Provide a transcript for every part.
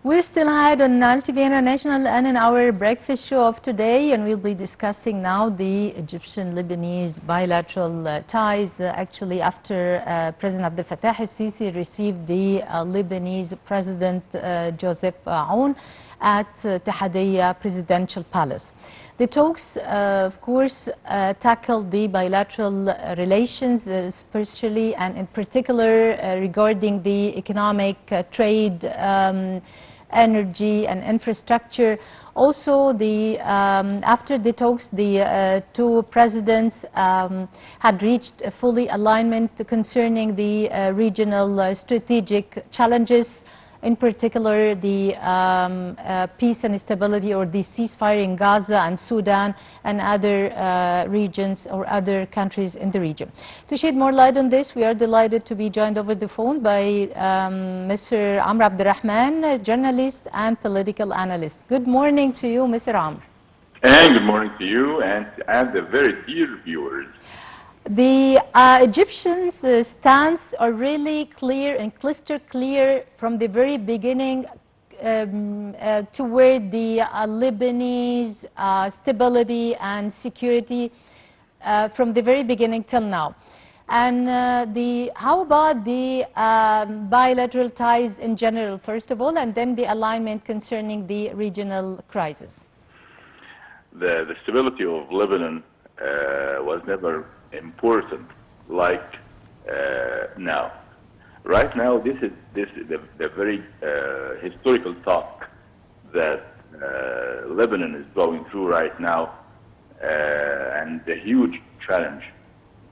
We're still ahead on TV International and in our breakfast show of today, and we'll be discussing now the Egyptian-Lebanese bilateral ties. Actually, after President Abdel Fattah al-Sisi received the Lebanese President Joseph Aoun at Tahadiyya Presidential Palace. The talks, of course, tackled the bilateral relations, especially and in particular regarding the economic, trade, energy and infrastructure. Also, after the talks, the two presidents had reached a fully alignment concerning the regional strategic challenges, in particular the peace and stability, or the ceasefire in Gaza and Sudan and other regions or other countries in the region. To shed more light on this, we are delighted to be joined over the phone by Mr. Amr Rahman, journalist and political analyst. Good morning to you, Mr. Amr. And good morning to you and the very dear viewers. The Egyptians' stance are really clear and crystal clear from the very beginning toward the Lebanese stability and security from the very beginning till now. And how about the bilateral ties in general, first of all, and then the alignment concerning the regional crisis? The stability of Lebanon was never important like now. Right now, this is the very historical task that Lebanon is going through right now, and the huge challenge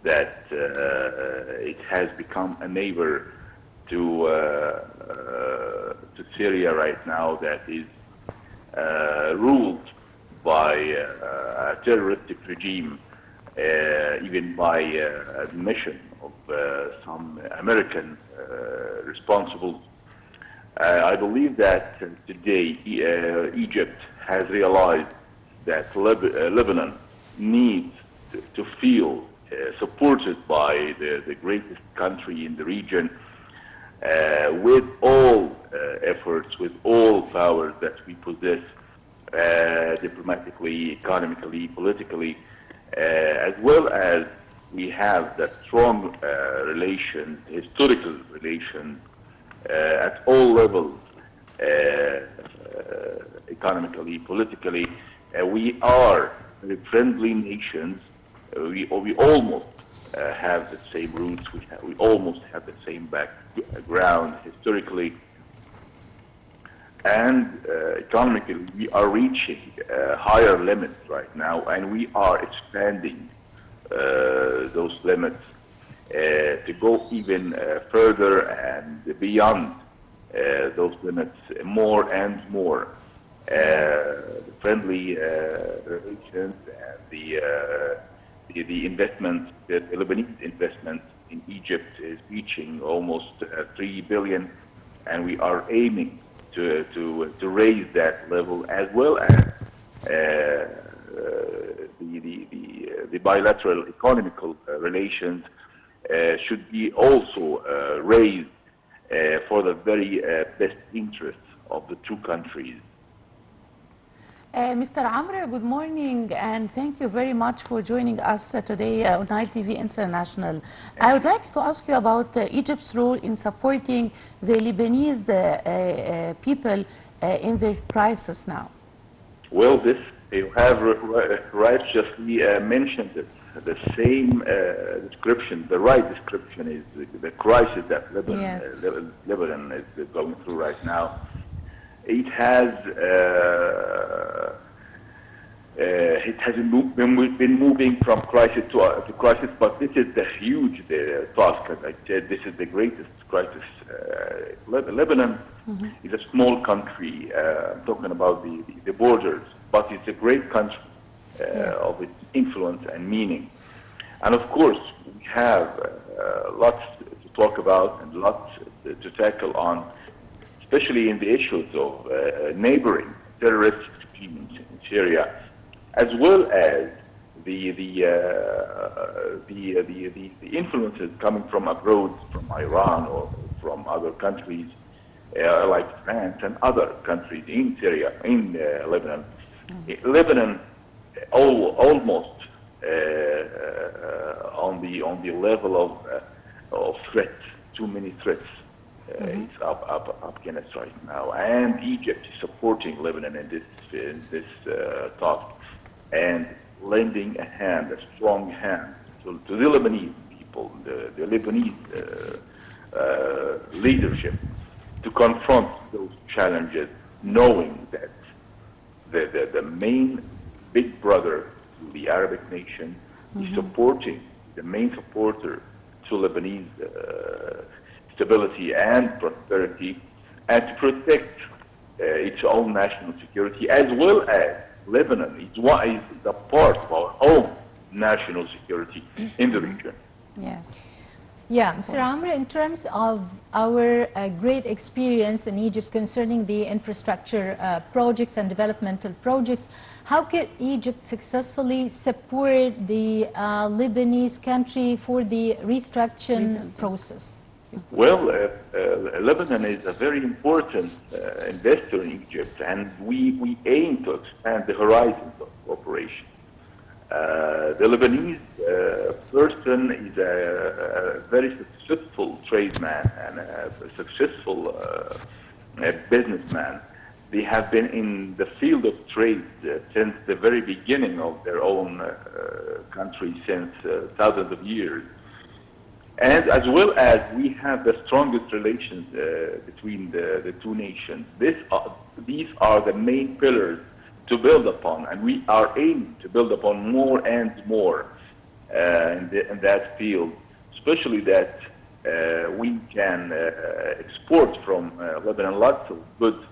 that it has become a neighbor to Syria right now, that is ruled by a terroristic regime. Even by admission of some American responsibles. I believe that today Egypt has realized that Lebanon needs to feel supported by the greatest country in the region, with all efforts, with all powers that we possess, diplomatically, economically, politically, as well as we have that strong relation, historical relation at all levels, economically, politically. We are friendly nations. We almost have the same roots. We almost have the same background historically. And economically, we are reaching higher limits right now, and we are expanding those limits to go even further and beyond those limits more and more. The friendly relations and the investment, the Lebanese investment in Egypt is reaching almost 3 billion, and we are aiming to raise that level, as well as the bilateral economical relations should be also raised for the very best interests of the two countries. Mr. Amr, good morning, and thank you very much for joining us today on TV International. I would like to ask you about Egypt's role in supporting the Lebanese people in their crisis now. Well, you have righteously mentioned it. The same description, the right description, is the crisis that Lebanon is going through right now. It has been moving from crisis to crisis, but this is the huge task. As I said, this is the greatest crisis. Lebanon is a small country. I'm talking about the borders, but it's a great country of its influence and meaning. And of course, we have lots to talk about and lots to tackle on, especially in the issues of neighboring terrorist regimes in Syria, as well as the influences coming from abroad, from Iran or from other countries, like France and other countries in Syria, in Lebanon. Lebanon almost on the level of threats, too many threats. It's up against right now, and Egypt is supporting Lebanon in this task and lending a hand, a strong hand to the Lebanese people, the Lebanese leadership to confront those challenges, knowing that the main big brother to the Arabic nation is supporting, the main supporter to Lebanese stability and prosperity, and to protect its own national security, as well as Lebanon is a part of our own national security in the region. Yes. Yeah, Mr. Amr, in terms of our great experience in Egypt concerning the infrastructure projects and developmental projects, how can Egypt successfully support the Lebanese country for the restructuring process? Well, Lebanon is a very important investor in Egypt, and we aim to expand the horizons of cooperation. The Lebanese person is a very successful tradesman and a successful businessman. They have been in the field of trade since the very beginning of their own country, since thousands of years. And as well as we have the strongest relations between the two nations. These are the main pillars to build upon, and we are aiming to build upon more and more in that field, especially that we can export from Lebanon lots of goods,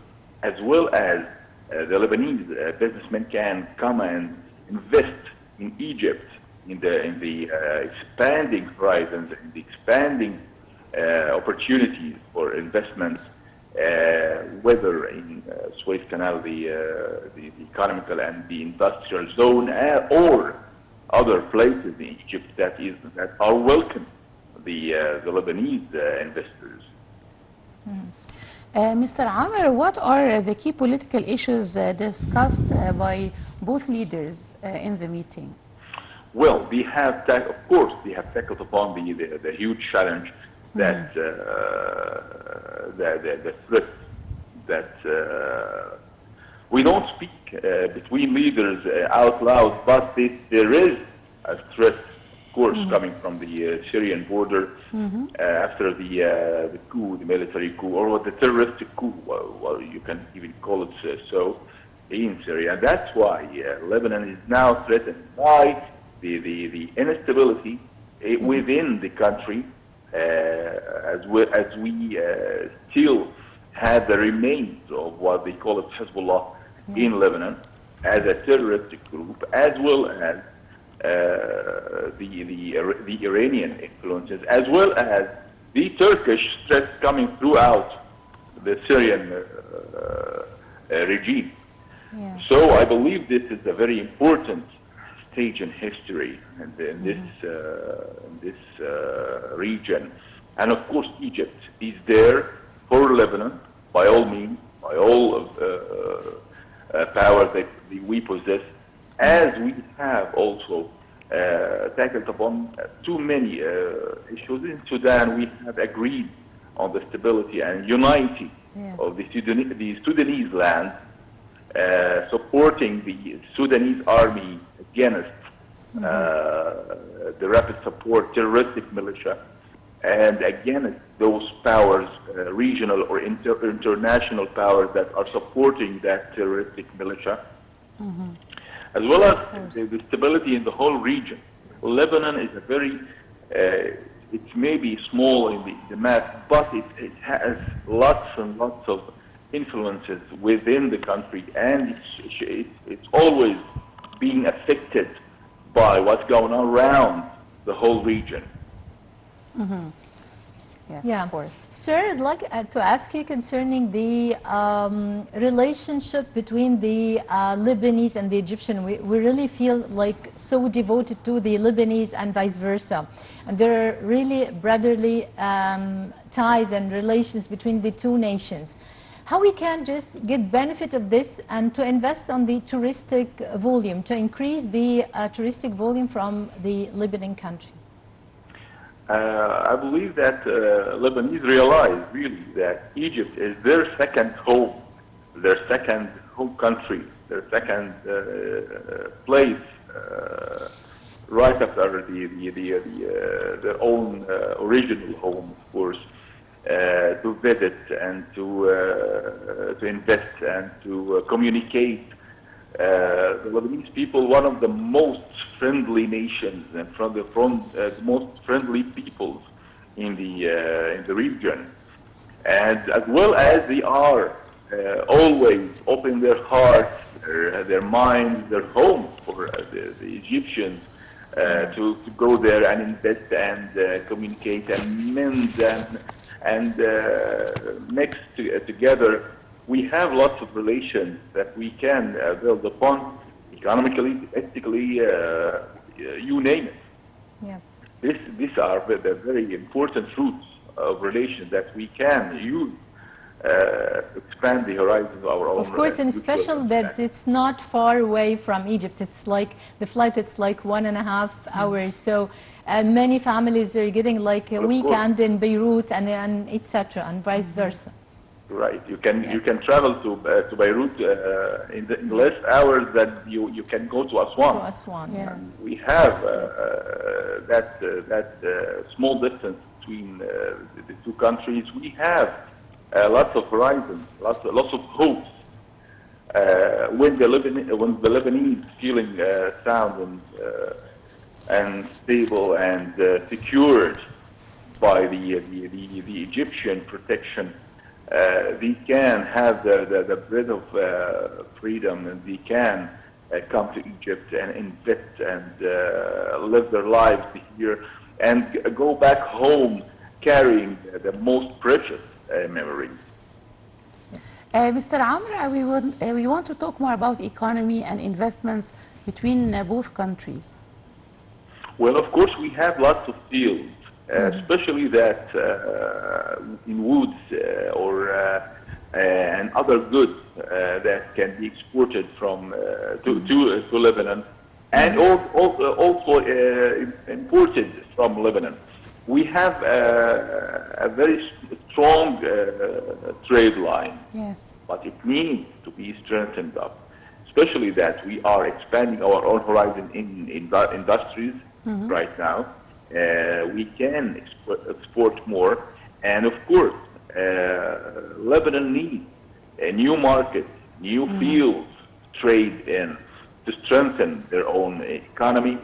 as well as the Lebanese businessmen can come and invest in Egypt in the expanding horizons, in the expanding opportunities for investments, whether in Suez Canal, the economical and the industrial zone, or other places in Egypt that are welcome the Lebanese investors. Mr. Amr, what are the key political issues discussed by both leaders in the meeting? Well, of course, they have tackled upon the huge challenge that the threat that we don't speak between leaders out loud, but there is a threat, of course, coming from the Syrian border after the coup, the military coup, or the terroristic coup. Well, you can even call it so in Syria. That's why Lebanon is now threatened by the instability within the country, as we still have the remains of what they call it Hezbollah in Lebanon as a terroristic group, as well as the Iranian influences, as well as the Turkish threats coming throughout the Syrian regime. Yeah. So I believe this is a very important stage in history and in this region. And of course, Egypt is there for Lebanon by all means, by all power that we possess, as we have also tackled upon too many issues. In Sudan, we have agreed on the stability and unity of the Sudanese land, supporting the Sudanese army against the rapid support terroristic militia, and against those powers, regional or international powers that are supporting that terroristic militia, as well as the stability in the whole region. Lebanon is a very, it's maybe small in the map, but it has lots and lots of influences within the country, and it's always being affected by what's going on around the whole region. Yes, Yeah. of course. Sir, I'd like to ask you concerning the relationship between the Lebanese and the Egyptian. We really feel like so devoted to the Lebanese and vice versa. And there are really brotherly ties and relations between the two nations. How we can just get benefit of this and to invest on the touristic volume, to increase the touristic volume from the Lebanon country? I believe that Lebanese realize really that Egypt is their second home, their second home country, their second place, right after their own original home, of course, to visit and to invest and to communicate. The Lebanese people, one of the most friendly nations and from the most friendly peoples in the region, and as well as they are always open their hearts, their minds, their homes for the Egyptians to go there and invest and communicate and mend and mix together. We have lots of relations that we can build upon economically, ethically, you name it. Yeah. These are the very important roots of relations that we can use to expand the horizons of our own. Of course, and special that it's not far away from Egypt. It's like the flight, it's like 1.5 hours. So many families are getting like a weekend in Beirut and etc. and vice versa. Right, you can travel to Beirut in less hours than you can go to Aswan. To Aswan, yes. We have that small distance between the two countries. We have lots of horizons, lots of hopes. When the Lebanese feeling sound and stable and secured by the Egyptian protection. They can have the breath of freedom, and they can come to Egypt and invest and live their lives here and go back home carrying the most precious memories. Mr. Amr, we want to talk more about economy and investments between both countries. Well, of course, we have lots of fields. Especially that in woods and other goods that can be exported from to Lebanon, and also imported from Lebanon. We have a very strong trade line, yes, but it needs to be strengthened up. Especially that we are expanding our own horizon in industries right now. We can export more, and of course, Lebanon needs a new market, new fields to trade in to strengthen their own economy.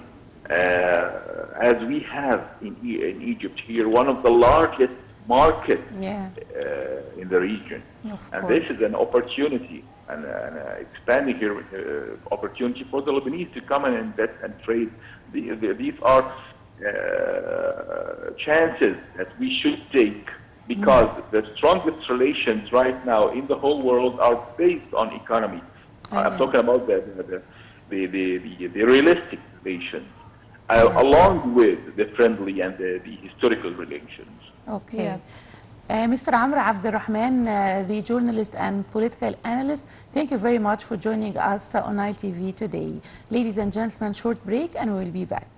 As we have in Egypt here, one of the largest markets in the region, and this is an opportunity and expanding here opportunity for the Lebanese to come and invest and trade. These are chances that we should take, because the strongest relations right now in the whole world are based on economy. I'm talking about the realistic relations, along with the friendly and the historical relations. Okay. Yeah. Mr. Amr Abdel Rahman, the journalist and political analyst, thank you very much for joining us on Nile TV today. Ladies and gentlemen, short break and we'll be back.